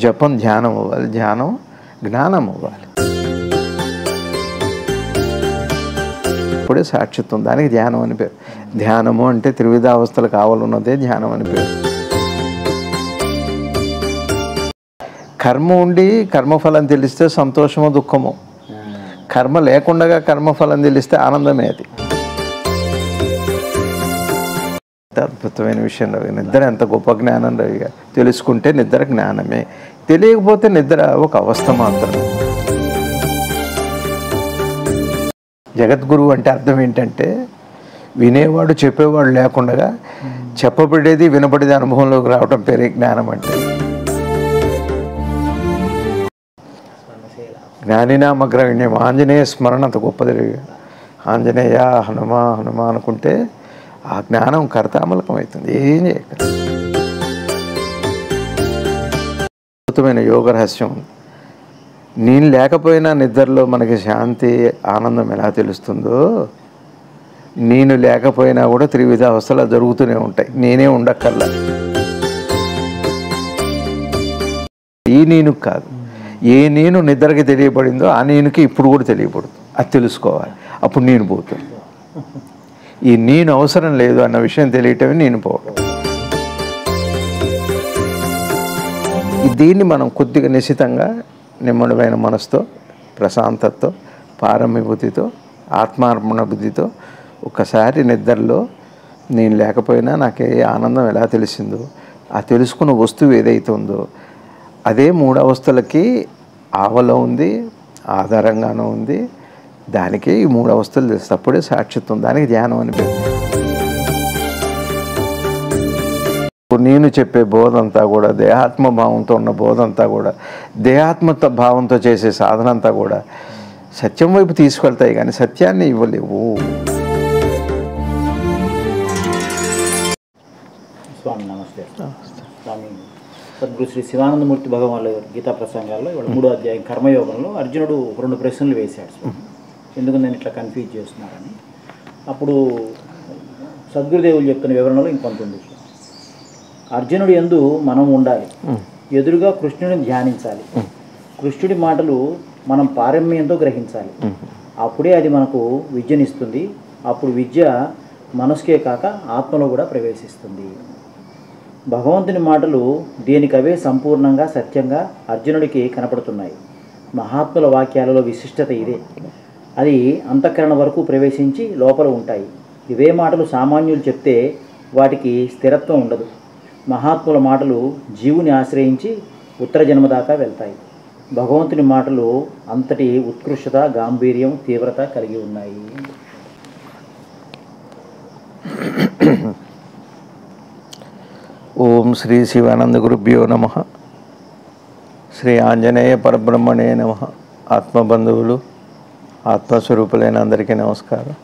జపం ధ్యానం అవ్వాలి, ధ్యానం జ్ఞానం అవ్వాలి. ఇప్పుడే సాక్షిత్వం, దానికి ధ్యానం అని పేరు. ధ్యానము అంటే త్రివిధ అవస్థలు కావాలన్నదే ధ్యానం అని పేరు. కర్మ ఉండి కర్మఫలం తెలిస్తే సంతోషమో దుఃఖమో, కర్మ లేకుండా కర్మఫలం తెలిస్తే ఆనందమే. అది అద్భుతమైన విషయం రవి. నిద్ర ఎంత గొప్ప జ్ఞానం రవి గారు. తెలుసుకుంటే నిద్ర జ్ఞానమే, తెలియకపోతే నిద్ర ఒక అవస్థ మాత్రమే. జగద్గురువు అంటే అర్థం ఏంటంటే వినేవాడు చెప్పేవాడు లేకుండా చెప్పబడేది వినబడేది అనుభవంలోకి రావటం పేరే జ్ఞానం. అంటే జ్ఞానినామగ్రగణ్యం. ఆంజనేయ స్మరణ అంత గొప్పది. ఆంజనేయ హనుమ హనుమ అనుకుంటే ఆ జ్ఞానం కర్తామలకం అవుతుంది. ఏం చేయక అద్భుతమైన యోగ రహస్యం ఉంది. నేను లేకపోయినా నిద్రలో మనకి శాంతి ఆనందం ఎలా తెలుస్తుందో, నేను లేకపోయినా కూడా త్రివిధ అవస్థలు జరుగుతూనే ఉంటాయి. నేనే ఉండక్కర్లా. ఈ నేను కాదు, ఏ నేను నిద్రకి తెలియబడిందో ఆ నేనుకి ఇప్పుడు కూడా తెలియబడుతుంది. అది తెలుసుకోవాలి. అప్పుడు నేను పోతుంది. ఈ నేను అవసరం లేదు అన్న విషయం తెలియటమే నేను పోవడం. దీన్ని మనం కొద్దిగా నిశితంగా నిమ్మడమైన మనసుతో, ప్రశాంతతతో, పారమ్యబుద్ధితో, ఆత్మార్పణ బుద్ధితో ఒకసారి నిద్రలో నేను లేకపోయినా నాకు ఏ ఆనందం ఎలా తెలిసిందో, ఆ తెలుసుకున్న వస్తువు ఏదైతే ఉందో అదే మూడు అవస్థలకి ఆవలో ఉంది, ఆధారంగానూ ఉంది. దానికే ఈ మూడు అవస్థలు తెలుస్తుంది. అప్పుడే సాక్షిత్వం, దానికి ధ్యానం అని పేరు. నేను చెప్పే బోధ అంతా కూడా దేహాత్మ భావంతో ఉన్న బోధ అంతా కూడా, దేహాత్మ భావంతో చేసే సాధన అంతా కూడా సత్యం వైపు తీసుకెళ్తాయి, కానీ సత్యాన్ని ఇవ్వలేవు. స్వామి నమస్తే. స్వామి సద్గురు శ్రీ శివానందమూర్తి భగవానుల గీతా ప్రసంగాల్లో ఇవాళ 3వ అధ్యాయం కర్మయోగంలో అర్జునుడు 2 ప్రశ్నలు వేశాడు. ఎందుకు నేను ఇట్లా కన్ఫ్యూజ్ చేస్తున్నారని. అప్పుడు సద్గురుదేవులు చెప్తున్న వివరణలో ఇంకొంత ఉంది. అర్జునుడి యందు మనం ఉండాలి, ఎదురుగా కృష్ణుడిని ధ్యానించాలి, కృష్ణుడి మాటలు మనం పారమ్యంతో గ్రహించాలి. అప్పుడే అది మనకు విద్యనిస్తుంది. అప్పుడు విద్య మనసుకే కాక ఆత్మలో కూడా ప్రవేశిస్తుంది. భగవంతుని మాటలు దేనికవే సంపూర్ణంగా సత్యంగా అర్జునుడికి కనపడుతున్నాయి. మహాత్ముల వాక్యాలలో విశిష్టత ఇదే. అది అంతఃకరణ వరకు ప్రవేశించి లోపల ఉంటాయి. ఇవే మాటలు సామాన్యులు చెప్తే వాటికి స్థిరత్వం ఉండదు. మహాత్ముల మాటలు జీవుని ఆశ్రయించి ఉత్తర జన్మ దాకా వెళ్తాయి. భగవంతుని మాటలు అంతటి ఉత్కృష్టత, గాంభీర్యం, తీవ్రత కలిగి ఉన్నాయి. ఓం శ్రీ శివానంద గురుభ్యో నమః. శ్రీ ఆంజనేయ పరబ్రహ్మణే నమః. ఆత్మబంధువులు, ఆత్మస్వరూపులైన అందరికీ నమస్కారం.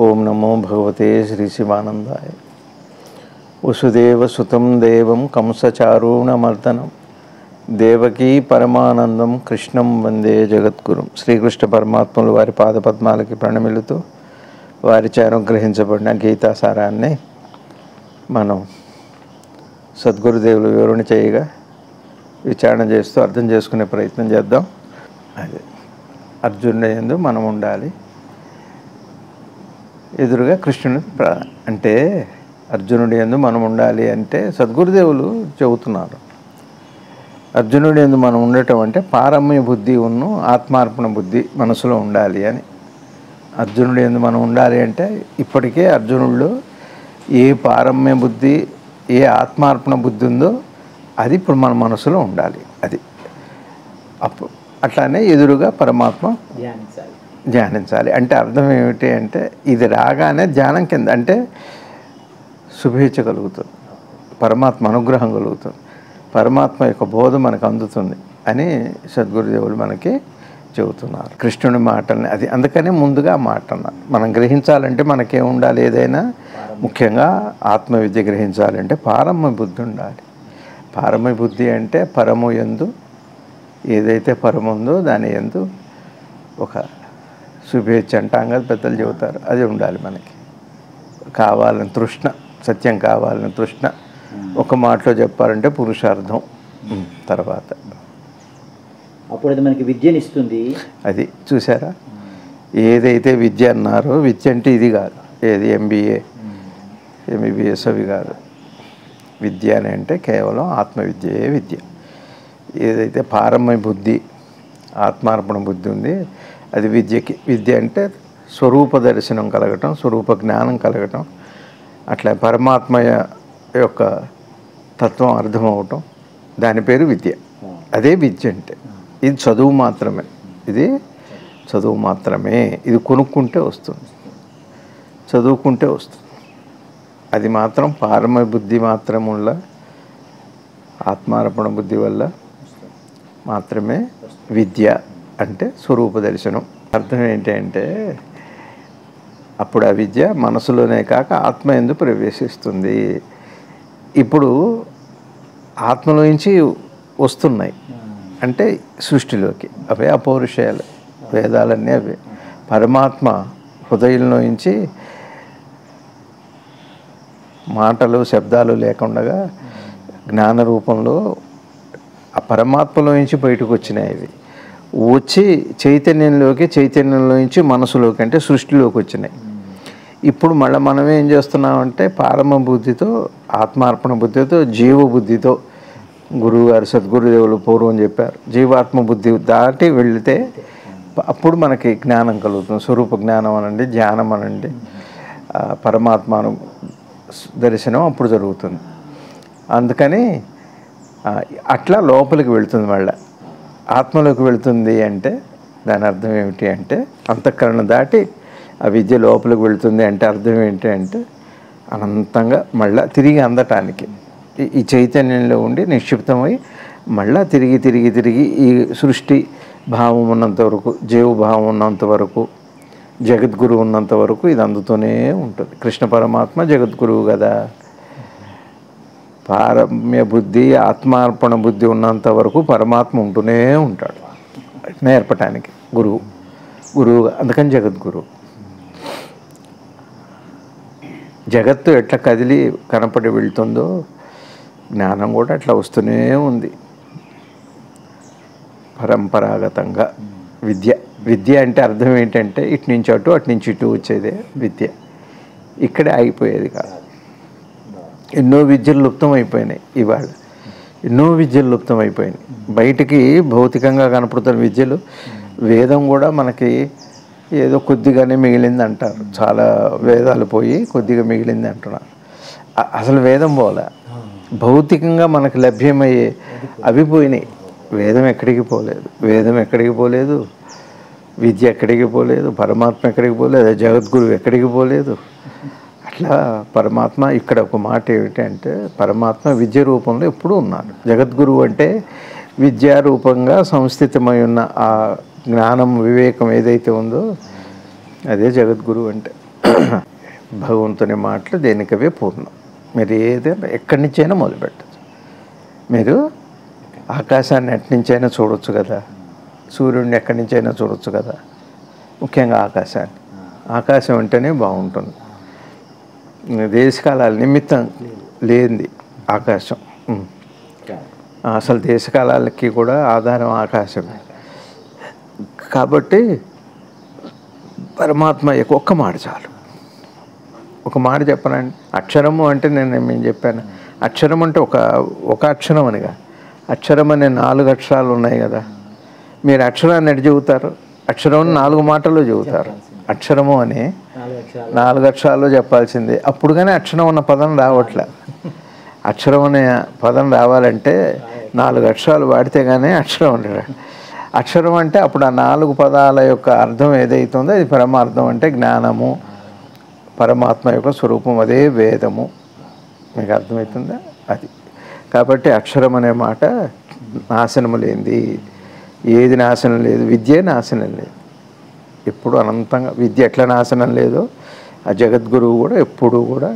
ఓం నమో భగవతే శ్రీ శివానందాయ. వసుదేవ సుతం దేవం కంసచారూణమర్దనం దేవకీ పరమానందం కృష్ణం వందే జగద్గురుం. శ్రీకృష్ణ పరమాత్మలు వారి పాదపద్మాలకి ప్రణమిలుతూ వారిచే అనుగ్రహించబడిన గీతాసారాన్ని మనం సద్గురుదేవులు వివరణ చేయగా విచారణ చేస్తూ అర్థం చేసుకునే ప్రయత్నం చేద్దాం. అదే అర్జునుడి యందు మనం ఉండాలి, ఎదురుగా కృష్ణుని అంటే అర్జునుడి యందు మనం ఉండాలి అంటే సద్గురుదేవులు చెబుతున్నారు. అర్జునుడి యందు మనం ఉండటం అంటే పారమ్య బుద్ధి ఉన్ను ఆత్మార్పణ బుద్ధి మనసులో ఉండాలి అని. అర్జునుడి యందు మనం ఉండాలి అంటే ఇప్పటికే అర్జునుడిలో ఏ పారమ్య బుద్ధి, ఏ ఆత్మార్పణ బుద్ధి ఉందో అది ఇప్పుడు మన మనసులో ఉండాలి. అది అప్పుడు అట్లానే ఎదురుగా పరమాత్మ ధ్యానించాలి. అంటే అర్థం ఏమిటి అంటే ఇది రాగానే ధ్యానం కింద అంటే శుభేచ్ఛ కలుగుతుంది, పరమాత్మ అనుగ్రహం కలుగుతుంది, పరమాత్మ యొక్క బోధ మనకు అందుతుంది అని సద్గురుదేవులు మనకి చెబుతున్నారు. కృష్ణుని మాటల్ని అది అందుకనే ముందుగా మాట అన్నారు. మనం గ్రహించాలంటే మనకేం ఉండాలి? ఏదైనా ముఖ్యంగా ఆత్మవిద్య గ్రహించాలంటే పారమ్య బుద్ధి ఉండాలి. పారమ్య బుద్ధి అంటే పరము యందు ఏదైతే పరము ఉందో దాని యందు ఒక శుభేచ్ఛ అంటాం కదా, పెద్దలు చెబుతారు, అది ఉండాలి మనకి. కావాలని తృష్ణ, సత్యం కావాలని తృష్ణ, ఒక మాటలో చెప్పాలంటే పురుషార్థం. తర్వాత అప్పుడు అది మనకి విద్యనిస్తుంది. అది చూసారా, ఏదైతే విద్య అన్నారో విద్య అంటే ఇది కాదు, ఏది ఎంబీఏ ఎంబీబీఎస్ అవి కాదు. విద్య అని అంటే కేవలం ఆత్మవిద్యయే విద్య. ఏదైతే పారమ్య బుద్ధి ఆత్మార్పణ బుద్ధి ఉంది అది విద్యకి. విద్య అంటే స్వరూప దర్శనం కలగటం, స్వరూప జ్ఞానం కలగటం, అట్లా పరమాత్మ యొక్క తత్వం అర్థమవటం, దాని పేరు విద్య. అదే విద్య అంటే. ఇది చదువు మాత్రమే, ఇది చదువు మాత్రమే. ఇది కొనుక్కుంటే వస్తుంది, చదువుకుంటే వస్తుంది. అది మాత్రం పారమ్య బుద్ధి మాత్రం వల్ల, ఆత్మార్పణ బుద్ధి వల్ల మాత్రమే విద్య అంటే స్వరూప దర్శనం. అర్థం ఏంటంటే అప్పుడు ఆ విద్య మనసులోనే కాక ఆత్మ యందు ప్రవేశిస్తుంది. ఇప్పుడు ఆత్మలోంచి వస్తున్నాయి అంటే సృష్టిలోకి, అవే అపౌరుషయాలు, వేదాలన్నీ అవే. పరమాత్మ హృదయంలోంచి మాటలు శబ్దాలు లేకుండా జ్ఞాన రూపంలో ఆ పరమాత్మలోంచి బయటకు వచ్చినాయి. ఇవి వచ్చి చైతన్యంలోంచి మనసులోకి అంటే సృష్టిలోకి వచ్చినాయి. ఇప్పుడు మళ్ళీ మనం ఏం చేస్తున్నామంటే పారమ బుద్ధితో, ఆత్మార్పణ బుద్ధితో, జీవ బుద్ధితో, గురువుగారు సద్గురుదేవులు పూర్వం చెప్పారు, జీవాత్మ బుద్ధి దాటి వెళితే అప్పుడు మనకి జ్ఞానం కలుగుతుంది. స్వరూప జ్ఞానం అనండి, ధ్యానం అనండి, పరమాత్మను దర్శనం అప్పుడు జరుగుతుంది. అందుకని అట్లా లోపలికి వెళుతుంది. మళ్ళీ ఆత్మలోకి వెళుతుంది అంటే దాని అర్థం ఏమిటి అంటే అంతఃకరణ దాటి ఆ విద్య లోపలికి వెళుతుంది అంటే అర్థం ఏంటి అంటే అనంతంగా మళ్ళీ తిరిగి అందటానికి ఈ చైతన్యంలో ఉండి నిక్షిప్తమై మళ్ళీ తిరిగి ఈ సృష్టి భావం ఉన్నంత వరకు, జీవభావం ఉన్నంత వరకు, జగద్గురు ఉన్నంత వరకు ఇది అందుతూనే ఉంటుంది. కృష్ణ పరమాత్మ జగద్గురువు కదా. పారమ్య బుద్ధి ఆత్మార్పణ బుద్ధి ఉన్నంత వరకు పరమాత్మ ఉంటూనే ఉంటాడు నేర్పటానికి గురువు. అందుకని జగద్గురువు. జగత్తు ఎట్లా కదిలి కనపడి వెళ్తుందో జ్ఞానం కూడా అట్లా వస్తూనే ఉంది పరంపరాగతంగా. విద్య అంటే అర్థం ఏంటంటే ఇటు నుంచి అటు, అటు నుంచి ఇటు వచ్చేదే విద్య. ఇక్కడే ఆగిపోయేది కాదు. ఎన్నో విద్యలు లుప్తం అయిపోయినాయి. ఇవాళ ఎన్నో విద్యలు లుప్తం అయిపోయినాయి. బయటికి భౌతికంగా కనపడుతున్న విద్యలు, వేదం కూడా మనకి ఏదో కొద్దిగానే మిగిలింది అంటారు. చాలా వేదాలు పోయి కొద్దిగా మిగిలింది అంటున్నారు. అసలు వేదం పోలే, భౌతికంగా మనకు లభ్యమయ్యే అవి పోయినాయి. వేదం ఎక్కడికి పోలేదు, విద్య ఎక్కడికి పోలేదు, పరమాత్మ ఎక్కడికి పోలేదు, జగద్గురువు ఎక్కడికి పోలేదు. అట్లా పరమాత్మ ఇక్కడ ఒక మాట ఏమిటంటే పరమాత్మ విద్య రూపంలో ఎప్పుడూ ఉన్నారు. జగద్గురువు అంటే విద్యారూపంగా సంస్థితమై ఉన్న ఆ జ్ఞానం వివేకం ఏదైతే ఉందో అదే జగద్గురువు అంటే. భగవంతుని మాటలు దేనికవే పూర్ణం. మీరు ఏదైనా ఎక్కడి నుంచైనా మొదలుపెట్టచ్చు. మీరు ఆకాశాన్ని ఎక్కడి నుంచైనా చూడొచ్చు కదా, సూర్యుడిని ఎక్కడి నుంచైనా చూడొచ్చు కదా. ముఖ్యంగా ఆకాశం అంటేనే బాగుంటుంది. దేశకాలాల నిమిత్తం లేనిది ఆకాశం. అసలు దేశకాలాలకి కూడా ఆధారం ఆకాశమే. కాబట్టి పరమాత్మ ఒక్క మాట చాలు. ఒక మాట చెప్పనండి. అక్షరము అంటే నేను చెప్పాను, అక్షరం అంటే ఒక అక్షరం అనిగా. అక్షరం అనే 4 అక్షరాలు ఉన్నాయి కదా. మీరు అక్షరాన్ని ఎటు చెబుతారు? అక్షరం 4 మాటల్లో చెబుతారు. అక్షరము అని 4 అక్షరాల్లో చెప్పాల్సిందే. అప్పుడు కానీ అక్షరం ఉన్న పదం రావట్లే. అక్షరం అనే పదం రావాలంటే 4 అక్షరాలు వాడితే కానీ అక్షరం ఉండదు. అక్షరం అంటే అప్పుడు ఆ 4 పదాల యొక్క అర్థం ఏదైతుందో అది పరమార్థం అంటే జ్ఞానము, పరమాత్మ యొక్క స్వరూపం, అదే వేదము. మీకు అర్థమవుతుందా? అది కాబట్టి అక్షరం అనే మాట నాశనము లేనిది. ఏది నాశనం లేదు, విద్యే నాశనం లేదు. ఎప్పుడు అనంతంగా విద్య ఎట్లా నాశనం లేదో ఆ జగద్గురువు కూడా ఎప్పుడు కూడా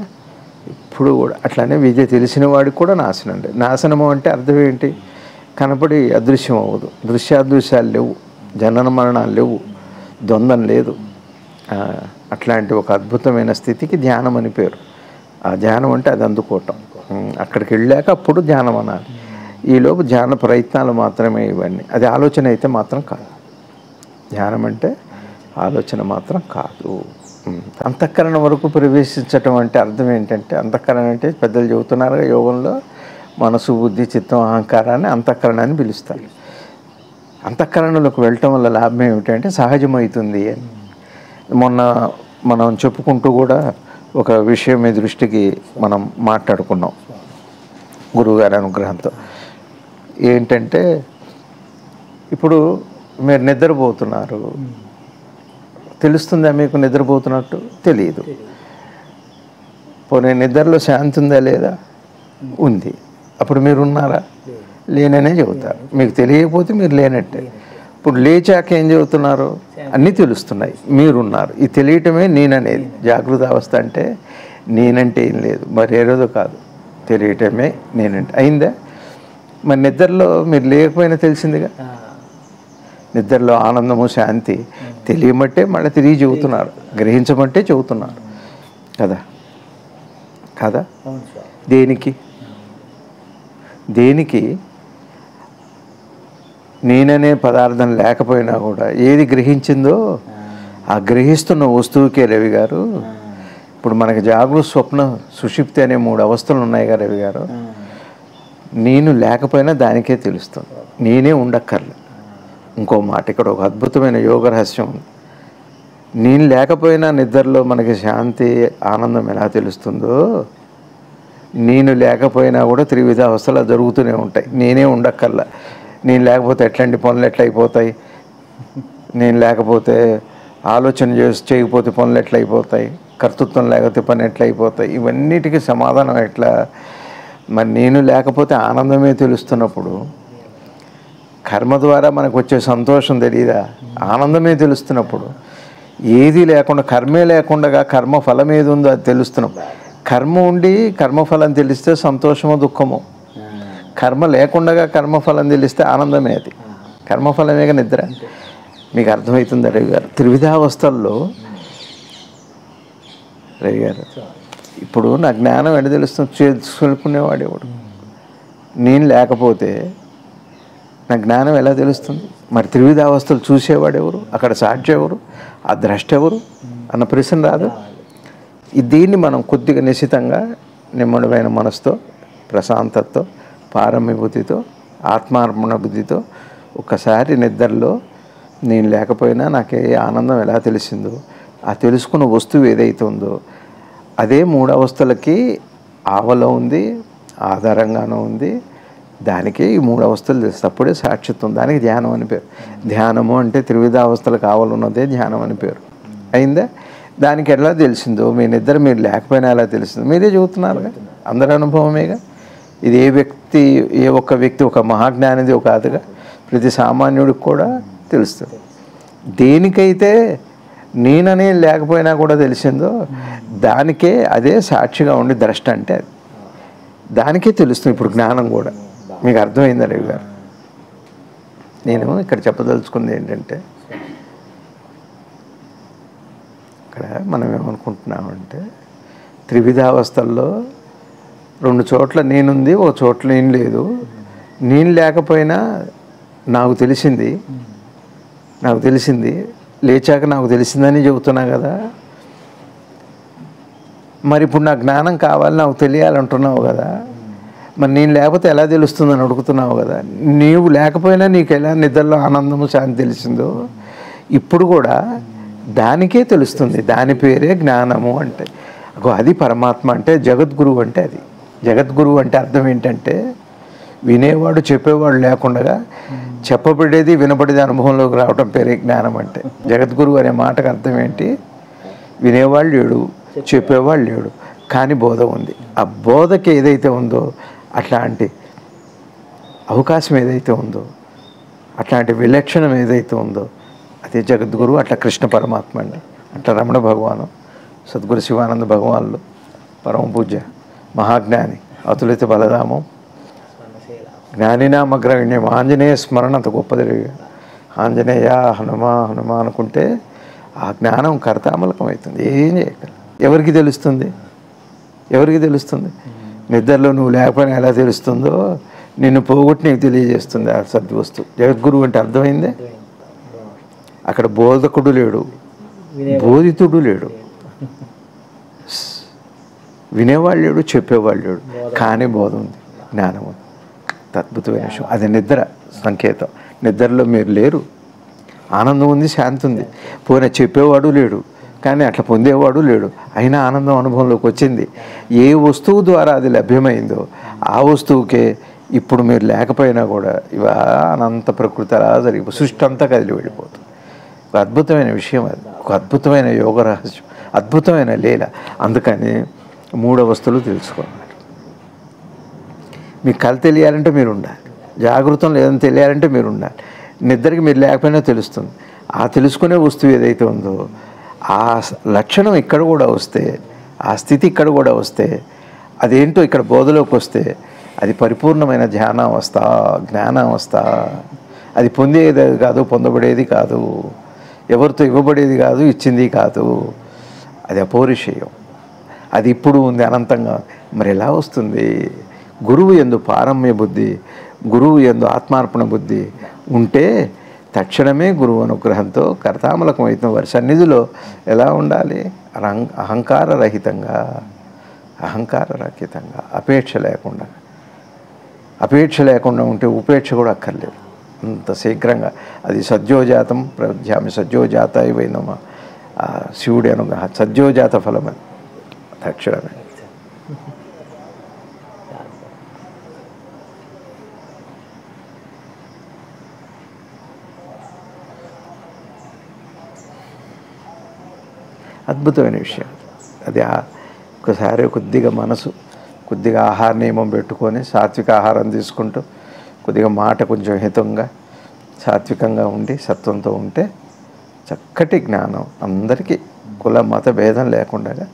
అట్లానే విద్య తెలిసిన వాడికి కూడా నాశనం లేదు. నాశనము అంటే అర్థం ఏంటి? కనపడి అదృశ్యం అవ్వదు, దృశ్యాదృశ్యాలు లేవు, జనన మరణాలు లేవు, ద్వంద్వం లేదు. అట్లాంటి ఒక అద్భుతమైన స్థితికి ధ్యానం అని పేరు. ఆ ధ్యానం అంటే అది అందుకోవటం. అక్కడికి వెళ్ళాక అప్పుడు ధ్యానం అనాలి. ఈలోపు ధ్యాన ప్రయత్నాలు మాత్రమే ఇవన్నీ. అది ఆలోచన అయితే మాత్రం కాదు. ధ్యానం అంటే ఆలోచన మాత్రం కాదు. అంతఃకరణ వరకు ప్రవేశించటం అంటే అర్థం ఏంటంటే, అంతఃకరణ అంటే పెద్దలు చెబుతున్నారు యోగంలో మనసు, బుద్ధి, చిత్తం, అహంకారాన్ని అంతఃకరణాన్ని పిలుస్తారు. అంతఃకరణలోకి వెళ్ళటం వల్ల లాభం ఏమిటంటే సహజమవుతుంది అని. మొన్న మనం చెప్పుకుంటూ కూడా ఒక విషయం మీ దృష్టికి మనం మాట్లాడుకున్నాం గురువుగారి అనుగ్రహంతో. ఏంటంటే ఇప్పుడు మీరు నిద్రపోతున్నారు, తెలుస్తుందా మీకు నిద్రపోతున్నట్టు? తెలియదు. పోనీ నిద్రలో శాంతి ఉందా లేదా? ఉంది. అప్పుడు మీరు ఉన్నారా? లేననే చెబుతారు. మీకు తెలియకపోతే మీరు లేనట్టే. ఇప్పుడు లేచాక ఏం చెబుతున్నారు? అన్నీ తెలుస్తున్నాయి, మీరున్నారు. ఇది తెలియటమే నేననేది. జాగృత అవస్థ అంటే నేనంటే ఏం లేదు, మరి ఏ రోజు కాదు, తెలియటమే నేనంటే. అయిందా? మరి నిద్రలో మీరు లేకపోయినా తెలిసిందిగా. నిద్రలో ఆనందము, శాంతి తెలియమంటే మళ్ళీ తిరిగి చెబుతున్నారు, గ్రహించమంటే చెబుతున్నారు కదా కదా. దేనికి దేనికి నేననే పదార్థం లేకపోయినా కూడా ఏది గ్రహించిందో ఆ గ్రహిస్తున్న వస్తువుకే రవి గారు. ఇప్పుడు మనకి జాగృత, స్వప్న, సుషుప్తి అనే 3 అవస్థలు ఉన్నాయి కదా రవి గారు. నేను లేకపోయినా దానికే తెలుస్తుంది, నేనే ఉండక్కర్లే. ఇంకో మాట, ఇక్కడ ఒక అద్భుతమైన యోగ రహస్యం ఉంది. నేను లేకపోయినా నిద్రలో మనకి శాంతి, ఆనందం ఎలా తెలుస్తుందో, నేను లేకపోయినా కూడా త్రివిధ అవస్థలు జరుగుతూనే ఉంటాయి, నేనే ఉండక్కర్లా. నేను లేకపోతే ఎట్లాంటి పనులు ఎట్లయిపోతాయి, నేను లేకపోతే ఆలోచన చేయకపోతే పనులు ఎట్లయిపోతాయి, కర్తృత్వం లేకపోతే పని ఎట్లయిపోతాయి, ఇవన్నిటికీ సమాధానం ఎట్లా? మరి నేను లేకపోతే ఆనందమే తెలుస్తున్నప్పుడు కర్మ ద్వారా మనకు వచ్చే సంతోషం తెలియదా? ఆనందమే తెలుస్తున్నప్పుడు ఏది లేకుండా, కర్మే లేకుండా కర్మ ఫలం ఏది ఉందో అది తెలుస్తున్నాం. కర్మ ఉండి కర్మఫలం తెలిస్తే సంతోషమో దుఃఖమో, కర్మ లేకుండా కర్మఫలం తెలిస్తే ఆనందమే. అది కర్మఫలమేగా నిద్ర. మీకు అర్థమవుతుంది రవి గారు? త్రివిధావస్థల్లో రవి గారు, ఇప్పుడు నా జ్ఞానం ఎడ తెలుస్తుంది? చేసుకునేవాడు ఎవడు? నేను లేకపోతే నా జ్ఞానం ఎలా తెలుస్తుంది? మరి త్రివిధావస్థలు చూసేవాడు ఎవరు? అక్కడ సాక్షి ఎవరు? ఆ ద్రష్ట ఎవరు అన్న ప్రశ్న రాదు. దీన్ని మనం కొద్దిగా నిశితంగా నిమ్మడమైన మనసుతో, ప్రశాంతతతో, పారమ్యబుద్ధితో, ఆత్మార్పణ బుద్ధితో ఒక్కసారి నిద్రలో నేను లేకపోయినా నాకు ఏ ఆనందం ఎలా తెలిసిందో, ఆ తెలుసుకున్న వస్తువు ఏదైతే ఉందో అదే 3 అవస్థలకి ఆవలో ఉంది, ఆధారంగానూ ఉంది. దానికే ఈ 3 అవస్థలు తెలుస్తుంది. అప్పుడే సాక్షిత్వం. దానికి ధ్యానం అని పేరు. ధ్యానము అంటే త్రివిధ అవస్థలకు ఆవలున్నదే ధ్యానం అని పేరు. అయిందా? దానికి ఎలా తెలిసిందో, మీ నిద్ర మీరు లేకపోయినా ఎలా తెలిసిందో మీరే చెబుతున్నారుగా, అందరి అనుభవమేగా. ఇది ఏ ఒక్క వ్యక్తి, ఒక మహాజ్ఞానిది ఒక కాదుగా, ప్రతి సామాన్యుడికి కూడా తెలుస్తుంది. దేనికైతే నేననే లేకపోయినా కూడా తెలిసిందో దానికే అదే సాక్షిగా ఉండి ద్రష్ట అంటే అది, దానికే తెలుస్తుంది. ఇప్పుడు జ్ఞానం కూడా మీకు అర్థమైందా రవి గారు? నేను ఇక్కడ చెప్పదలుచుకుంది ఏంటంటే, ఇక్కడ మనం ఏమనుకుంటున్నామంటే త్రివిధావస్థల్లో 2 చోట్ల నేనుంది, ఒక చోట్ల నేను లేదు. నేను లేకపోయినా నాకు తెలిసింది లేచాక నాకు తెలిసిందని చెబుతున్నా కదా. మరి ఇప్పుడు నా జ్ఞానం కావాలి, నాకు తెలియాలంటున్నావు కదా. మరి నేను లేకపోతే ఎలా తెలుస్తుందని అడుగుతున్నావు కదా. నీవు లేకపోయినా నీకు ఎలా నిద్రలో ఆనందము, శాంతి తెలిసిందో ఇప్పుడు కూడా దానికే తెలుస్తుంది. దాని పేరే జ్ఞానము అంటే. అది పరమాత్మ అంటే, జగద్గురువు అంటే అది. జగద్గురువు అంటే అర్థం ఏంటంటే, వినేవాడు చెప్పేవాడు లేకుండా చెప్పబడేది వినబడేది అనుభవంలోకి రావటం పేరే జ్ఞానం అంటే. జగద్గురువు అనే మాటకు అర్థం ఏంటి? వినేవాళ్ళు లేడు, చెప్పేవాళ్ళు లేడు, కానీ బోధ ఉంది. ఆ బోధకి ఏదైతే ఉందో, అట్లాంటి అవకాశం ఏదైతే ఉందో, అట్లాంటి విలక్షణం ఏదైతే ఉందో అదే జగద్గురువు. అట్లా కృష్ణ పరమాత్మ అండి, అట్లా రమణ భగవాను, సద్గురు శివానంద భగవాన్లు, పరమ పూజ్య మహాజ్ఞాని అతులిత బలధామం, జ్ఞానినామగ్రగణ్యం, ఆంజనేయ స్మరణ అంత గొప్పది. ఆంజనేయ హనుమ అనుకుంటే ఆ జ్ఞానం కర్తామలకం అవుతుంది. ఏం చేయగల ఎవరికి తెలుస్తుంది? నిద్రలో నువ్వు లేకపోయినా ఎలా తెలుస్తుందో నిన్ను పోగొట్టి నీకు తెలియజేస్తుంది ఆ సద్వస్తువు. జగద్గురువు అంటే అర్థమైందే. అక్కడ బోధకుడు లేడు, బోధితుడు లేడు, వినేవాళ్ళు లేడు, చెప్పేవాళ్ళు లేడు, కానీ బోధ ఉంది, జ్ఞానం ఉంది. అద్భుతమైన విషయం. అది నిద్ర సంకేతం. నిద్రలో మీరు లేరు. ఆనందం ఉంది, శాంతి ఉంది. పోయిన చెప్పేవాడు లేడు, కానీ అట్లా పొందేవాడు లేడు, అయినా ఆనందం అనుభవంలోకి వచ్చింది. ఏ వస్తువు ద్వారా అది లభ్యమైందో ఆ వస్తువుకే ఇప్పుడు మీరు లేకపోయినా కూడా ఇవా అనంత ప్రకృతి అలా జరిగి సృష్టి అంతా కదిలి వెళ్ళిపోతుంది. ఒక అద్భుతమైన విషయం అది, ఒక అద్భుతమైన యోగ రహస్యం, అద్భుతమైన లీల. అందుకని మూడవస్థలు తెలుసుకోవాలి. మీకు కళ తెలియాలంటే మీరు ఉండాలి, జాగృతం లేదని తెలియాలంటే మీరు ఉండాలి. నిద్రకి మీరు లేకపోయినా తెలుస్తుంది. ఆ తెలుసుకునే వస్తువు ఏదైతే ఉందో ఆ లక్షణం ఇక్కడ కూడా వస్తే, ఆ స్థితి ఇక్కడ కూడా వస్తే, అదేంటో ఇక్కడ బోధలోకి వస్తే అది పరిపూర్ణమైన ధ్యానావస్థ, జ్ఞానావస్థ. అది పొందేది కాదు, పొందబడేది కాదు, ఎవరితో ఇవ్వబడేది కాదు, ఇచ్చింది కాదు. అది అపౌరుషేయం. అది ఇప్పుడు ఉంది, అనంతంగా. మరి ఎలా వస్తుంది? గురువు యందు పారమ్య బుద్ధి, గురువు యందు ఆత్మార్పణ బుద్ధి ఉంటే తక్షణమే గురువు అనుగ్రహంతో కర్తామలకమవుతున్న వారి సన్నిధిలో ఎలా ఉండాలి? అహంకారరహితంగా, అహంకారరహితంగా, అపేక్ష లేకుండా ఉంటే ఉపేక్ష కూడా అక్కర్లేదు. అంత శీఘ్రంగా అది సద్యోజాతం ప్రధ్యామి సద్యోజాత ఇవైనమ శివుడి అనుగ్రహ సద్యోజాత ఫలం అది తక్షణమే. అద్భుతమైన విషయం అది. ఒకసారి కొద్దిగా మనసు, కొద్దిగా ఆహార నియమం పెట్టుకొని సాత్విక ఆహారం తీసుకుంటూ కొద్దిగా మాట కొంచెం హితంగా సాత్వికంగా ఉండి సత్వంతో ఉంటే చక్కటి జ్ఞానం అందరికీ కుల మత భేదం లేకుండా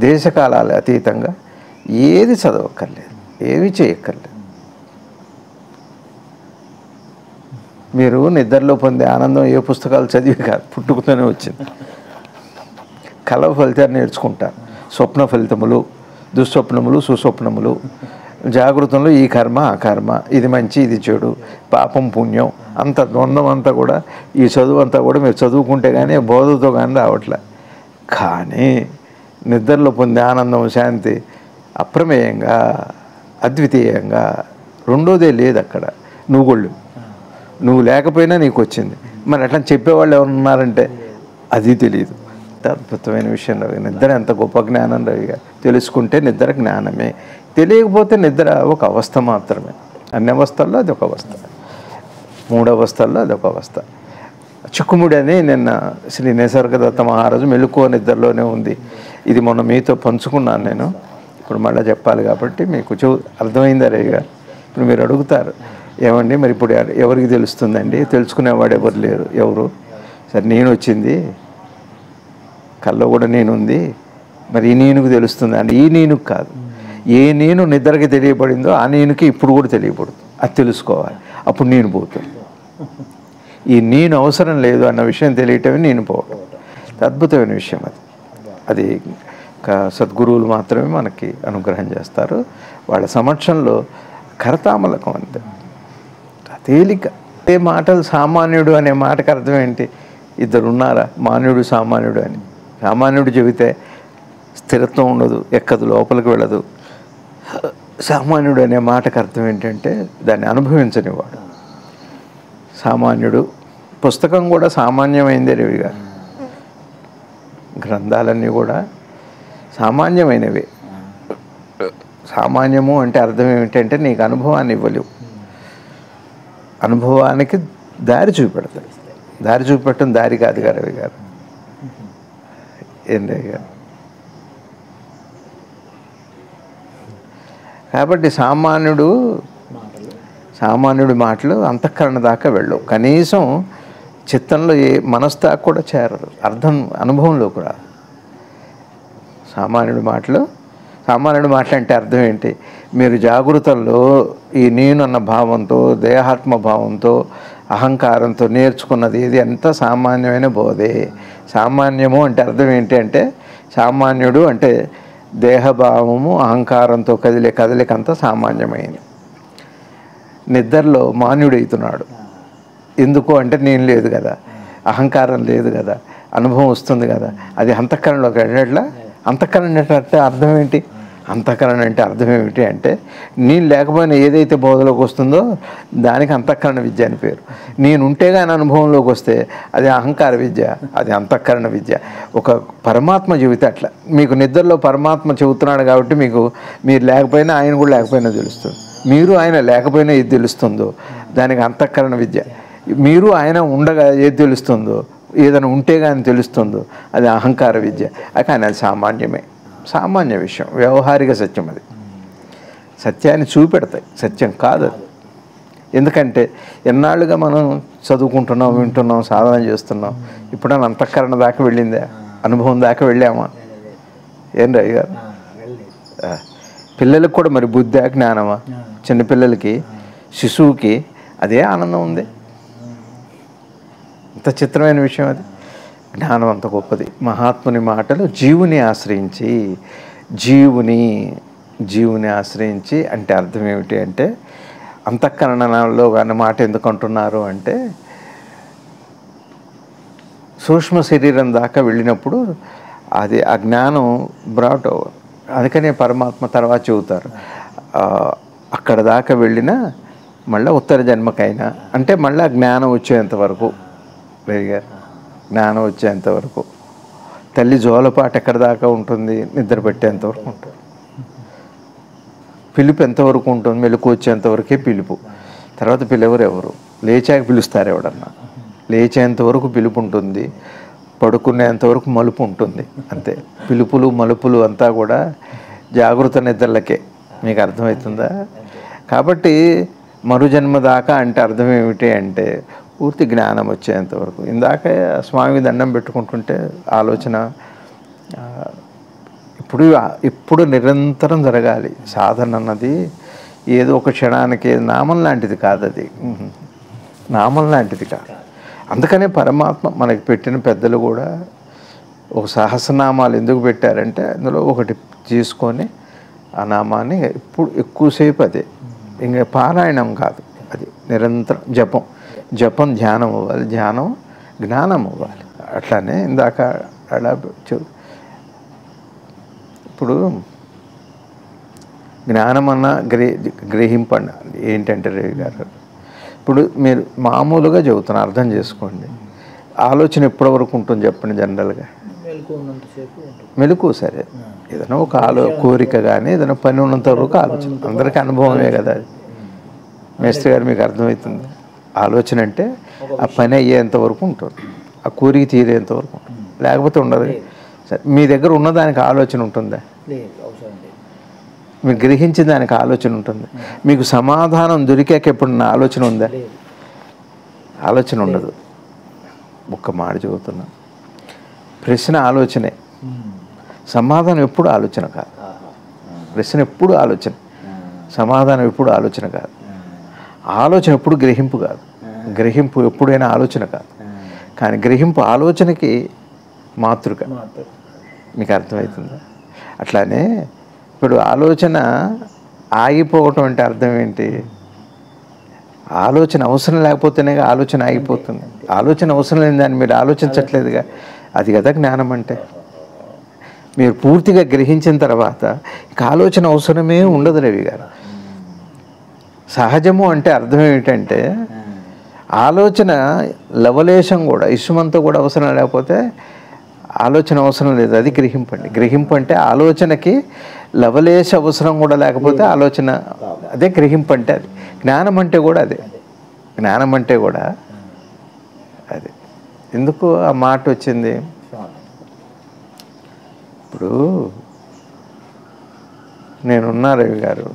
దేశకాలాలు అతీతంగా ఏది చదవక్కర్లేదు, ఏవి చేయక్కర్లేదు. మీరు నిద్రలో పొందే ఆనందం ఏ పుస్తకాలు చదివి కాదు, పుట్టుకతోనే వచ్చింది. కళ ఫలితాన్ని నేర్చుకుంటారు. స్వప్న ఫలితములు, దుస్వప్నములు, సుస్వప్నములు, జాగృతంలో ఈ కర్మ ఆ కర్మ, ఇది మంచి ఇది చెడు, పాపం పుణ్యం, అంత ద్వంద్వం అంతా కూడా ఈ చదువు అంతా కూడా మీరు చదువుకుంటే కానీ బోధతో కానీ రావట్లే. కానీ నిద్రలో పొందే ఆనందం శాంతి అప్రమేయంగా అద్వితీయంగా రెండోదే లేదు అక్కడ. నువ్వు లేకపోయినా నీకు వచ్చింది. మరి అట్లా చెప్పేవాళ్ళు ఎవరు ఉన్నారంటే అది తెలియదు. అద్భుతమైన విషయం రవి. నిద్ర ఎంత గొప్ప జ్ఞానం రవిగా. తెలుసుకుంటే నిద్ర జ్ఞానమే, తెలియకపోతే నిద్ర ఒక అవస్థ మాత్రమే. అన్ని అవస్థల్లో అది ఒక అవస్థ, 3 అవస్థల్లో అది ఒక అవస్థ. చిక్కుముడి అని నిన్న శ్రీ నిసర్గదత్త మహారాజు మెలకువ నిద్రలోనే ఉంది. ఇది మొన్న మీతో పంచుకున్నాను నేను, ఇప్పుడు మళ్ళీ చెప్పాలి కాబట్టి మీకు అర్థమైందా రవిగా? ఇప్పుడు మీరు అడుగుతారు ఏమండి మరి ఇప్పుడు ఎవరికి తెలుస్తుందండి? తెలుసుకునేవాడు ఎవరు లేరు. ఎవరు? సరే నేను వచ్చింది, కల్లో కూడా నేనుంది, మరి ఈ నేనుకు తెలుస్తుంది అండి. ఈ నేనుకు కాదు, ఏ నేను నిద్రకి తెలియబడిందో ఆ నేనుకి ఇప్పుడు కూడా తెలియబడుతుంది. అది తెలుసుకోవాలి, అప్పుడు నేను పోతుంది. ఈ నేను అవసరం లేదు అన్న విషయం తెలియటమే నేను పోవటం. అద్భుతమైన విషయం అది. అది సద్గురువులు మాత్రమే మనకి అనుగ్రహం చేస్తారు. వాళ్ళ సమక్షంలో కరతామలకం అంతే, తేలిక. ఏ మాటలు సామాన్యుడు అనే మాటకు అర్థం ఏంటి? ఇద్దరు ఉన్నారా మాన్యుడు సామాన్యుడు అని? సామాన్యుడు చెబితే స్థిరత్వం ఉండదు, ఎక్కదు, లోపలికి వెళ్ళదు. సామాన్యుడు అనే మాటకు అర్థం ఏంటంటే దాన్ని అనుభవించనివాడు. సామాన్యుడు పుస్తకం కూడా సామాన్యమైందే రవిగా. గ్రంథాలన్నీ కూడా సామాన్యమైనవి. సామాన్యము అంటే అర్థం ఏమిటంటే నీకు అనుభవాన్ని ఇవ్వలేవు, అనుభవానికి దారి చూపెడతాయి. దారి చూపెట్టడం దారి కాదు కదా రవి గారు. ఏం రవి గారు? కాబట్టి సామాన్యుడి మాటలు అంతఃకరణ దాకా వెళ్ళవు, కనీసం చిత్తంలో ఏ మనసు దాకా కూడా చేరదు, అర్థం అనుభవంలోకి రాదు. సామాన్యుడి మాటలు అంటే అర్థం ఏంటి? మీరు జాగృతంలో ఈ నేను అన్న భావంతో, దేహాత్మ భావంతో, అహంకారంతో నేర్చుకున్నది ఇది ఎంత సామాన్యమైన బోధే. సామాన్యము అంటే అర్థం ఏంటి అంటే, సామాన్యుడు అంటే దేహభావము అహంకారంతో కదిలికంతా సామాన్యమైనది. నిద్రలో మాన్యుడవుతున్నాడు. ఎందుకు అంటే నేను లేదు కదా, అహంకారం లేదు కదా, అనుభవం వస్తుంది కదా, అది అంతఃకరణలోకి వెళ్ళట్లా. అంతఃకరణ అంటే అర్థం ఏంటి? అంతఃకరణ అంటే అర్థం ఏమిటి అంటే నేను లేకపోయినా ఏదైతే బోధలోకి వస్తుందో దానికి అంతఃకరణ విద్య అని పేరు. నేను ఉంటే కానీ అనుభవంలోకి వస్తే అది అహంకార విద్య, అది అంతఃకరణ విద్య. ఒక పరమాత్మ జీవితం అట్లా మీకు నిద్రలో పరమాత్మ చెబుతున్నాడు కాబట్టి మీకు మీరు లేకపోయినా ఆయన కూడా లేకపోయినా తెలుస్తుంది, మీరు ఆయన లేకపోయినా ఏది తెలుస్తుందో దానికి అంతఃకరణ విద్య. మీరు ఆయన ఉండగా ఏది తెలుస్తుందో, ఏదైనా ఉంటే కానీ తెలుస్తుందో అది అహంకార విద్య. కానీ అది సామాన్యమే, సామాన్య విషయం, వ్యవహారిక సత్యం. అది సత్యాన్ని చూపెడతాయి, సత్యం కాదు అది. ఎందుకంటే ఎన్నాళ్ళుగా మనం చదువుకుంటున్నాం, వింటున్నాం, సాధన చేస్తున్నాం, ఇప్పుడైనా అంతఃకరణ దాకా వెళ్ళిందా? అనుభవం దాకా వెళ్ళామా? ఏం రవి గారు? పిల్లలకు కూడా మరి బుద్ధి జ్ఞానమా? చిన్నపిల్లలకి, శిశువుకి అదే ఆనందం ఉంది. అంత చిత్రమైన విషయం అది. జ్ఞానం అంత గొప్పది. మహాత్ముని మాటలు జీవుని ఆశ్రయించి, జీవుని ఆశ్రయించి అంటే అర్థం ఏమిటి అంటే అంతఃకరణలో కానీ మాట ఎందుకు అంటున్నారు అంటే సూక్ష్మ శరీరం దాకా వెళ్ళినప్పుడు అది ఆ జ్ఞానం బ్రాట్ ఓవర్. అందుకనే పరమాత్మ తర్వాత చెబుతారు అక్కడ దాకా వెళ్ళినా మళ్ళీ ఉత్తర జన్మకైనా అంటే మళ్ళీ జ్ఞానం వచ్చేంత వరకు, గారు జ్ఞానం వచ్చేంత వరకు. తల్లి జోలపాటు ఎక్కడ దాకా ఉంటుంది? నిద్ర పెట్టేంత వరకు ఉంటుంది. పిలుపు ఎంతవరకు ఉంటుంది? మెలకు వచ్చేంతవరకే పిలుపు. తర్వాత పిలువరు ఎవరు? లేచాక పిలుస్తారు ఎవడన్నా. లేచేంత వరకు పిలుపు ఉంటుంది, పడుకునేంతవరకు మలుపు ఉంటుంది, అంతే. పిలుపులు మలుపులు అంతా కూడా జాగృత నిద్రలకే. మీకు అర్థమవుతుందా? కాబట్టి మరుజన్మ దాకా అంటే అర్థం ఏమిటి అంటే పూర్తి జ్ఞానం వచ్చేంతవరకు. ఇందాక స్వామి దండం పెట్టుకుంటుంటే ఆలోచన ఇప్పుడు నిరంతరం జరగాలి. సాధన అన్నది ఏదో ఒక క్షణానికి నామం లాంటిది కాదు, అది నామం లాంటిది కాదు. అందుకనే పరమాత్మ మనకి పెట్టిన పెద్దలు కూడా ఒక సహస్రనామాలు ఎందుకు పెట్టారంటే అందులో ఒకటి తీసుకొని ఆ నామాన్ని ఇప్పుడు ఎక్కువసేపు అదే, ఇంకా పారాయణం కాదు, అది నిరంతరం జపం ధ్యానం అవ్వాలి, ధ్యానం జ్ఞానం అవ్వాలి. అట్లానే ఇందాక అలా ఇప్పుడు జ్ఞానం అన్న గ్రహింపండి ఏంటంటే రవి గారు, ఇప్పుడు మీరు మామూలుగా చెబుతున్నారు, అర్థం చేసుకోండి. ఆలోచన ఎప్పటి వరకు ఉంటుంది చెప్పండి? జనరల్గా మెలకు సరే, ఏదైనా ఒక కోరిక కానీ ఏదైనా పని ఉన్నంత వరకు ఆలోచన, అందరికీ అనుభవమే కదా అది. మేస్టర్ గారు మీకు అర్థమవుతుంది? ఆలోచన అంటే ఆ పని అయ్యేంత వరకు ఉంటుంది, ఆ కోరిక తీరేంత వరకు ఉంటుంది, లేకపోతే ఉండదు. సరే, మీ దగ్గర ఉన్నదానికి ఆలోచన ఉంటుందా? మీరు గ్రహించిన దానికి ఆలోచన ఉంటుంది. మీకు సమాధానం దొరికాక ఎప్పుడన్నా ఆలోచన ఉందా? ఆలోచన ఉండదు. ఒక్క మాట చెబుతున్నా, ప్రశ్న ఆలోచనే, సమాధానం ఎప్పుడు ఆలోచన కాదు. ప్రశ్న ఎప్పుడు ఆలోచన, సమాధానం ఎప్పుడు ఆలోచన కాదు. ఆలోచన ఎప్పుడు గ్రహింపు కాదు, గ్రహింపు ఎప్పుడైనా ఆలోచన కాదు. కానీ గ్రహింపు ఆలోచనకి మాతృక. మీకు అర్థమవుతుందా? అట్లానే ఇప్పుడు ఆలోచన ఆగిపోవటం అంటే అర్థం ఏంటి? ఆలోచన అవసరం లేకపోతేనే ఆలోచన ఆగిపోతుంది. ఆలోచన అవసరం లేని దాన్ని మీరు ఆలోచించట్లేదుగా, అది కదా జ్ఞానం అంటే. మీరు పూర్తిగా గ్రహించిన తర్వాత ఇక ఆలోచన అవసరమే ఉండదు రవి గారు. సహజము అంటే అర్థం ఏమిటంటే ఆలోచన లవలేశం కూడా ఇసుమంతా కూడా అవసరం లేకపోతే ఆలోచన అవసరం లేదు, అది గ్రహింపండి. గ్రహింపు అంటే ఆలోచనకి లవలేశ అవసరం కూడా లేకపోతే ఆలోచన, అదే గ్రహింపు అంటే. అది జ్ఞానం అంటే కూడా అదే, జ్ఞానం అంటే కూడా అదే. ఎందుకు ఆ మాట వచ్చింది? ఇప్పుడు నేనున్నా రవి గారు,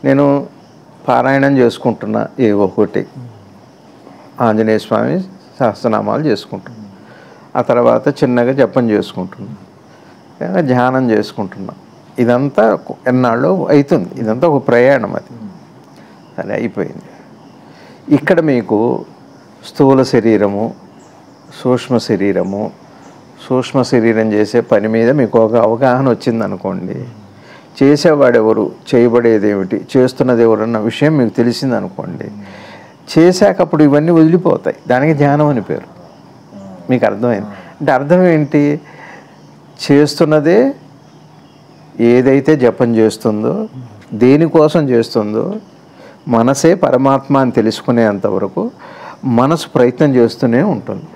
నేను పారాయణం చేసుకుంటున్నా, ఏవో ఒకటి ఆంజనేయ స్వామి సహస్రనామాలు చేసుకుంటున్నా, ఆ తర్వాత చిన్నగా జపం చేసుకుంటున్నా, ధ్యానం చేసుకుంటున్నా. ఇదంతా ఎన్నాళ్ళు అవుతుంది, ఇదంతా ఒక ప్రయాణం. అది అది అయిపోయింది. ఇక్కడ మీకు స్థూల శరీరము, సూక్ష్మ శరీరం చేసే పని మీద మీకు ఒక అవగాహన వచ్చిందనుకోండి, చేసేవాడెవరు, చేయబడేది ఏమిటి, చేస్తున్నది ఎవరు అన్న విషయం మీకు తెలిసింది అనుకోండి, చేశాక అప్పుడు ఇవన్నీ వదిలిపోతాయి. దానికి ధ్యానం అని పేరు. మీకు అర్థమైంది అంటే అర్థం ఏంటి? చేస్తున్నదే ఏదైతే జపం చేస్తుందో, దేనికోసం చేస్తుందో, మనసే పరమాత్మ అని తెలుసుకునేంతవరకు మనసు ప్రయత్నం చేస్తూనే ఉంటుంది.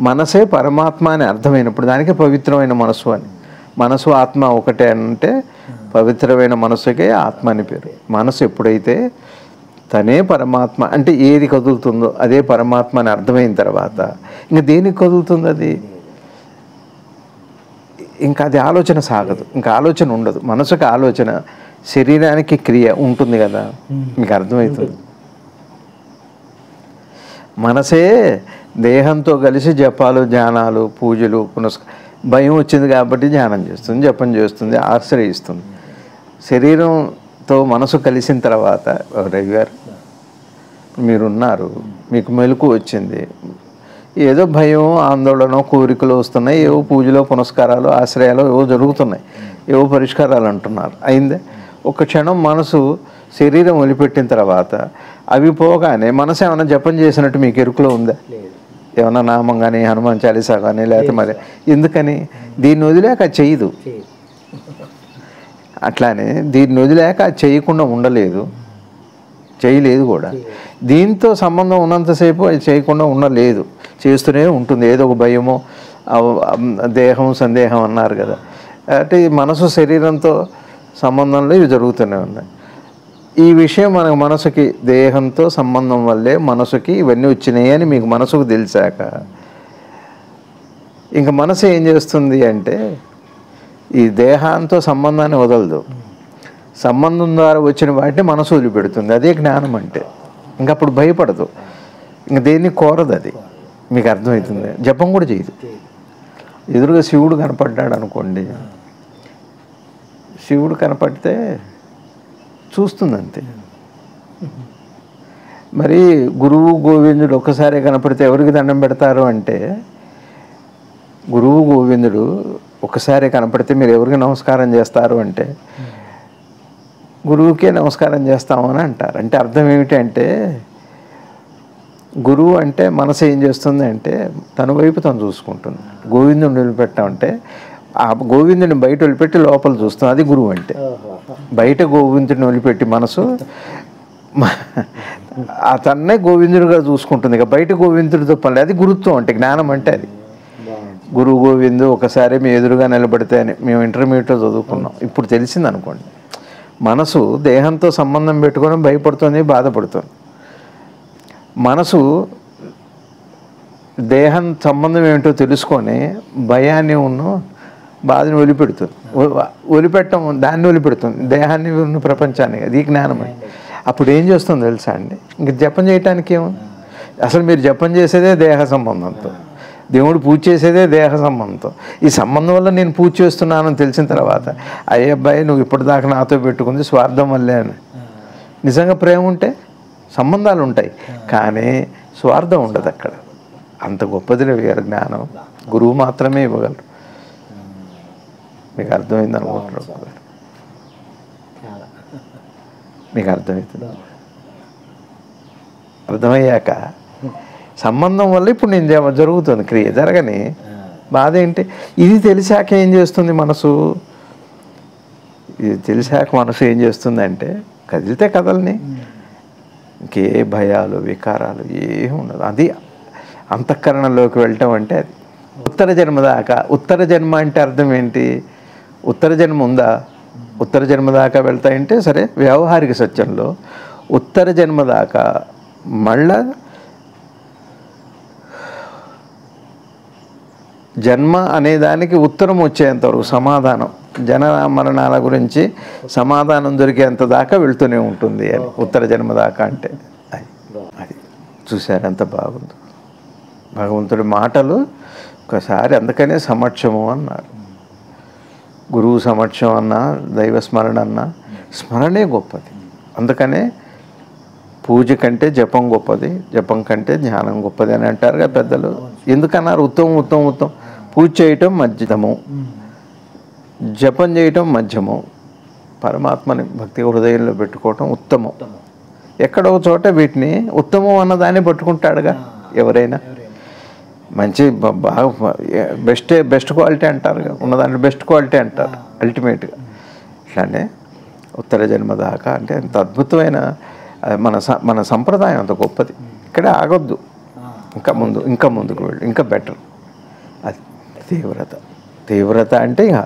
మనసే పరమాత్మ అని అర్థమైనప్పుడు దానికి పవిత్రమైన మనసు అని. మనసు ఆత్మ ఒకటే అంటే పవిత్రమైన మనసుకే ఆత్మ అని పేరు. మనసు ఎప్పుడైతే తనే పరమాత్మ అంటే ఏది కదులుతుందో అదే పరమాత్మ అని అర్థమైన తర్వాత ఇంకా దేనికి కదులుతుంది అది? ఇంకా అది ఆలోచన సాగదు, ఇంకా ఆలోచన ఉండదు. మనసుకి ఆలోచన, శరీరానికి క్రియ ఉంటుంది కదా, మీకు అర్థమవుతుంది. మనసే దేహంతో కలిసి జపాలు, ధ్యానాలు, పూజలు, భయం వచ్చింది కాబట్టి ధ్యానం చేస్తుంది, జపం చేస్తుంది, ఆశ్రయిస్తుంది. శరీరంతో మనసు కలిసిన తర్వాత, రవి గారు మీరున్నారు, మీకు మెలకు వచ్చింది, ఏదో భయం, ఆందోళన, కోరికలు వస్తున్నాయి, ఏవో పూజలో పునస్కారాలు, ఆశ్రయాలు ఏవో జరుగుతున్నాయి, ఏవో పరిష్కారాలు అంటున్నారు. అయిందే ఒక క్షణం మనసు శరీరం వదిలిపెట్టిన తర్వాత అవి పోగానే మనసు ఏమైనా జపం చేసినట్టు మీకు ఎరుకులో ఉందా? ఏమన్నా నామం కానీ, హనుమాన్ చాలీసా కానీ, లేకపోతే మరి ఎందుకని దీన్ని వదిలేక అది చేయదు. అట్లానే దీన్ని వదిలేక అది చేయకుండా ఉండలేదు, చేయలేదు కూడా. దీంతో సంబంధం ఉన్నంతసేపు అది చేయకుండా ఉండలేదు, చేస్తూనే ఉంటుంది. ఏదో ఒక భయమో, దేహం సందేహం అన్నారు కదా, అంటే మనసు శరీరంతో సంబంధంలో ఇవి జరుగుతూనే ఉన్నాయి. ఈ విషయం మనకు మనసుకి దేహంతో సంబంధం వల్లే మనసుకి ఇవన్నీ వచ్చినాయి అని మీకు మనసుకు తెలిసాక ఇంకా మనసు ఏం చేస్తుంది అంటే ఈ దేహాంతో సంబంధాన్ని వదలదు. సంబంధం ద్వారా వచ్చిన వాటిని మనసు వదిలిపెడుతుంది. అదే జ్ఞానం అంటే. ఇంకా అప్పుడు భయపడదు, ఇంకా దేన్ని కోరదు. అది మీకు అర్థమవుతుంది. జపం కూడా చేయదు. ఎదురుగా శివుడు కనపడ్డాడు అనుకోండి, శివుడు కనపడితే చూస్తుంది అంతే. మరి గురువు గోవిందుడు ఒక్కసారి కనపడితే ఎవరికి దండం పెడతారు అంటే, గురువు గోవిందుడు ఒక్కసారి కనపడితే మీరు ఎవరికి నమస్కారం చేస్తారు అంటే గురువుకే నమస్కారం చేస్తామని అంటారు. అంటే అర్థం ఏమిటి అంటే, గురువు అంటే మనసు ఏం చేస్తుంది అంటే తన వైపు తను చూసుకుంటుంది. గోవిందుని వదిలిపెట్టామంటే ఆ గోవిందుని బయట వదిలిపెట్టి లోపల చూస్తాం, అది గురువు అంటే. బయట గోవిందుని వదిలిపెట్టి మనసు అతన్నే గోవిందుడిగా చూసుకుంటుంది, ఇక బయట గోవిందుడితో పని. అది గురుత్వం అంటే, జ్ఞానం అంటే అది. గురువు గోవిందు ఒకసారి మీ ఎదురుగా నిలబడితే అని మేము ఇంటర్మీడియట్లో చదువుకున్నాం. ఇప్పుడు తెలిసింది అనుకోండి. మనసు దేహంతో సంబంధం పెట్టుకొని భయపడుతుంది, బాధపడుతుంది. మనసు దేహం సంబంధం ఏమిటో తెలుసుకొని భయాన్ని బాధని వదిలిపెడుతుంది. వదిలిపెట్టడం దాన్ని వదిలిపెడుతుంది, దేహాన్ని ఉన్న ప్రపంచాన్ని. అది జ్ఞానం. అప్పుడు ఏం చేస్తుందో తెలుసా అండి, ఇంక జపం చేయటానికి ఏముంది? అసలు మీరు జపం చేసేదే దేహ సంబంధంతో, దేవుడు పూజ చేసేదే దేహ సంబంధంతో. ఈ సంబంధం వల్ల నేను పూజ చేస్తున్నానని తెలిసిన తర్వాత అబ్బాయి నువ్వు ఇప్పటిదాకా నాతో పెట్టుకుంది స్వార్థం వల్లే అని. నిజంగా ప్రేమ ఉంటే సంబంధాలు ఉంటాయి, కానీ స్వార్థం ఉండదు అక్కడ. అంత గొప్పదిలే వేరు జ్ఞానం. గురువు మాత్రమే ఇవ్వగలరు. మీకు అర్థమైంది అనుకుంటున్నారు? మీకు అర్థమవుతుంది. అర్థమయ్యాక సంబంధం వల్ల ఇప్పుడు నేను జరుగుతుంది క్రియ జరగని బాధ ఏంటి? ఇది తెలిసాక ఏం చేస్తుంది మనసు? ఇది తెలిసాక మనసు ఏం చేస్తుంది అంటే కదిలితే కదలని, ఇంకే భయాలు వికారాలు ఏమి ఉండదు. అది అంతఃకరణలోకి వెళ్ళటం అంటే అది. ఉత్తర జన్మ దాకా. ఉత్తర జన్మ అంటే అర్థం ఏంటి? ఉత్తర జన్మ ఉందా? ఉత్తర జన్మ దాకా వెళ్తాయంటే సరే, వ్యవహారిక సత్యంలో ఉత్తర జన్మ దాకా మళ్ళా జన్మ అనేదానికి ఉత్తరం వచ్చేంతవరకు సమాధానం, జనన మరణాల గురించి సమాధానం దొరికేంత దాకా వెళ్తూనే ఉంటుంది అని ఉత్తర జన్మ దాకా అంటే. అది చూశారు ఎంత బాగుంది భగవంతుడి మాటలు. ఒకసారి అందుకనే సమక్షము అన్నారు. గురువు సమక్షం అన్నా, దైవ స్మరణ అన్నా, స్మరణే గొప్పది. అందుకనే పూజ కంటే జపం గొప్పది, జపం కంటే ధ్యానం గొప్పది అని అంటారు కదా పెద్దలు. ఎందుకన్నారు? ఉత్తమం ఉత్తమం ఉత్తమం. పూజ చేయటం మధ్యమము, జపం చేయటం మధ్యము, పరమాత్మని భక్తి హృదయంలో పెట్టుకోవటం ఉత్తమం. ఎక్కడో చోట వీటిని ఉత్తమం అన్నదాన్ని పట్టుకుంటాడుగా ఎవరైనా. మంచి బాగా బెస్ట్ క్వాలిటీ అంటారు, ఉన్నదాంట్లో బెస్ట్ క్వాలిటీ అంటారు అల్టిమేట్గా. అట్లానే ఉత్తర జన్మ దాకా అంటే అంత అద్భుతమైన మన సంప్రదాయం అంత గొప్పది. ఇక్కడే ఆగొద్దు, ఇంకా ముందుకు వెళ్ళి ఇంకా బెటర్. అది తీవ్రత అంటే ఇక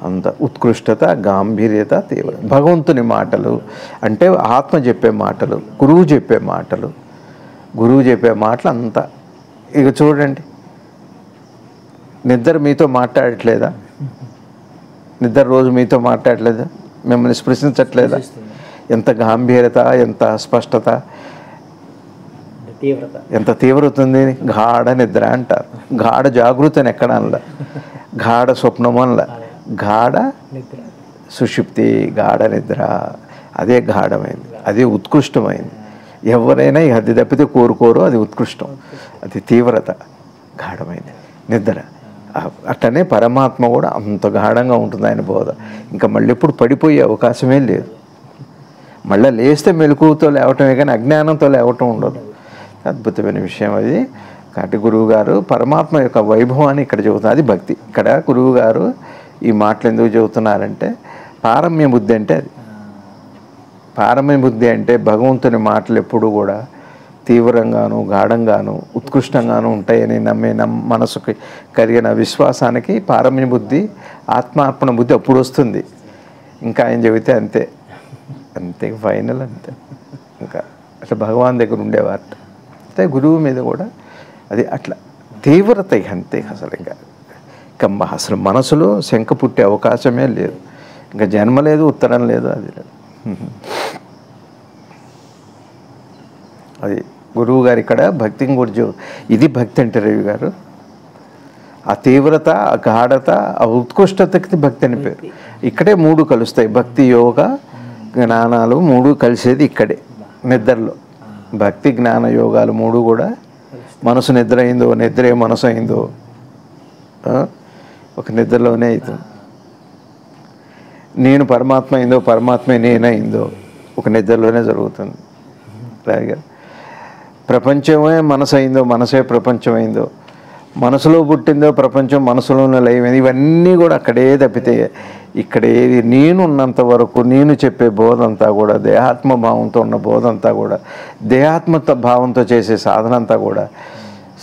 అంత ఉత్కృష్టత, గాంభీర్యత, తీవ్రత. భగవంతుని మాటలు అంటే ఆత్మ చెప్పే మాటలు, గురువు చెప్పే మాటలు అంతా. ఇక చూడండి, నిద్ర మీతో మాట్లాడట్లేదా? నిద్ర రోజు మీతో మాట్లాడలేదా? మిమ్మల్ని స్పృశించట్లేదా? ఎంత గాంభీర్యత, ఎంత స్పష్టత, ఎంత తీవ్రత ఉంది. గాఢ నిద్ర అంటారు. గాఢ జాగృతి అని ఎక్కడ అనలా, గాఢ స్వప్నం అనలా, గాఢ సుషుప్తి, గాఢ నిద్ర. అదే గాఢమైంది, అదే ఉత్కృష్టమైంది. ఎవరైనా ఈ హద్దు తప్పితే కోరుకోరు, అది ఉత్కృష్టం, అది తీవ్రత, గాఢమైంది నిద్ర. అట్టనే పరమాత్మ కూడా అంత గాఢంగా ఉంటుంది ఆయన బోధ. ఇంకా మళ్ళీ ఎప్పుడు పడిపోయే అవకాశమే లేదు. మళ్ళీ లేస్తే మెలకువతో లేవటమే కానీ అజ్ఞానంతో లేవటం ఉండదు. అద్భుతమైన విషయం అది. కాబట్టి గురువుగారు పరమాత్మ యొక్క వైభవాన్ని ఇక్కడ చెబుతున్నారు. అది భక్తి. ఇక్కడ గురువుగారు ఈ మాటలు ఎందుకు చెబుతున్నారంటే, పారమ్య బుద్ధి అంటే అది. పారమ్య బుద్ధి అంటే భగవంతుని మాటలు ఎప్పుడు కూడా తీవ్రంగాను, గాఢంగాను, ఉత్కృష్టంగాను ఉంటాయని నమ్మే మనసుకి కలిగిన విశ్వాసానికి పారమ్య బుద్ధి, ఆత్మార్పణ బుద్ధి అప్పుడు వస్తుంది. ఇంకా ఆయన చెబితే అంతే, ఫైనల్ అంతే. ఇంకా అట్లా భగవాన్ దగ్గర ఉండేవారు. అయితే గురువు మీద కూడా అది అట్లా తీవ్రత అంతే. అసలు మనసులో శంక పుట్టే అవకాశమే లేదు. ఇంకా జన్మ లేదు, ఉత్తరం లేదు, అది లేదు. అది గురువు గారు ఇక్కడ భక్తిని గురించి. ఇది భక్తి అంటే రవి గారు. ఆ తీవ్రత, ఆ గాఢత, ఆ ఉత్కృష్టతకి భక్తి అని పేరు. ఇక్కడే మూడు కలుస్తాయి. భక్తి, యోగ, జ్ఞానాలు మూడు కలిసేది ఇక్కడే నిద్రలో. భక్తి, జ్ఞాన, యోగాలు మూడు కూడా మనసు నిద్ర అయిందో, నిద్రే మనసు అయిందో ఒక నిద్రలోనే అవుతుంది. నేను పరమాత్మ అయిందో, పరమాత్మే నేనైందో ఒక నిద్రలోనే జరుగుతుంది. అలాగే ప్రపంచమే మనసు అయిందో, మనసే ప్రపంచం అయిందో, మనసులో పుట్టిందో ప్రపంచం మనసులోనే లయమైంది. ఇవన్నీ కూడా అక్కడే తప్పితే ఇక్కడే నేను ఉన్నంత వరకు నేను చెప్పే బోధ అంతా కూడా దేహాత్మ భావంతో ఉన్న బోధ అంతా కూడా, దేహాత్మ భావంతో చేసే సాధన అంతా కూడా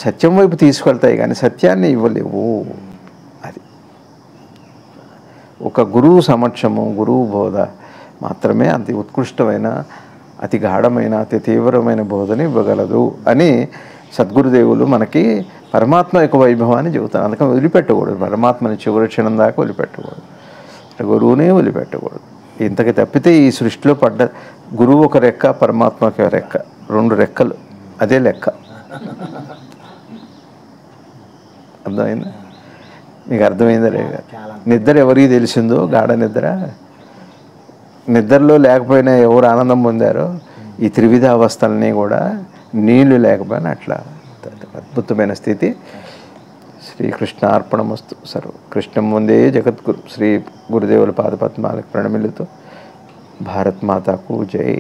సత్యం వైపు తీసుకెళ్తాయి కానీ సత్యాన్ని ఇవ్వలేవు. అది ఒక గురువు సమక్షము, గురువు బోధ మాత్రమే అతి ఉత్కృష్టమైన, అతి గాఢమైన, అతి తీవ్రమైన బోధని ఇవ్వగలదు అని సద్గురుదేవులు మనకి పరమాత్మ యొక్క వైభవాన్ని చెబుతారు. అందుకని వదిలిపెట్టకూడదు, పరమాత్మని చివరి క్షణం దాకా వదిలిపెట్టకూడదు, గురువునే వదిలిపెట్టకూడదు. ఇంతకి తప్పితే ఈ సృష్టిలో పడ్డ గురువు ఒక రెక్క, పరమాత్మ ఒక రెక్క, రెండు రెక్కలు, అదే లెక్క. అర్థమైందా? మీకు అర్థమైందా? రేగా నిద్ర ఎవరికి తెలిసిందో, గాఢ నిద్ర, నిద్రలో లేకపోయినా ఎవరు ఆనందం పొందారో ఈ త్రివిధ అవస్థల్ని కూడా నీళ్లు లేకపోయినా అట్లా అద్భుతమైన స్థితి. శ్రీకృష్ణార్పణమస్తు. సర్వ కృష్ణం ముందే జగద్గురు శ్రీ గురుదేవుల పాదపద్మాలకు ప్రణమిల్లుతూ భారత్ మాతాకు జై.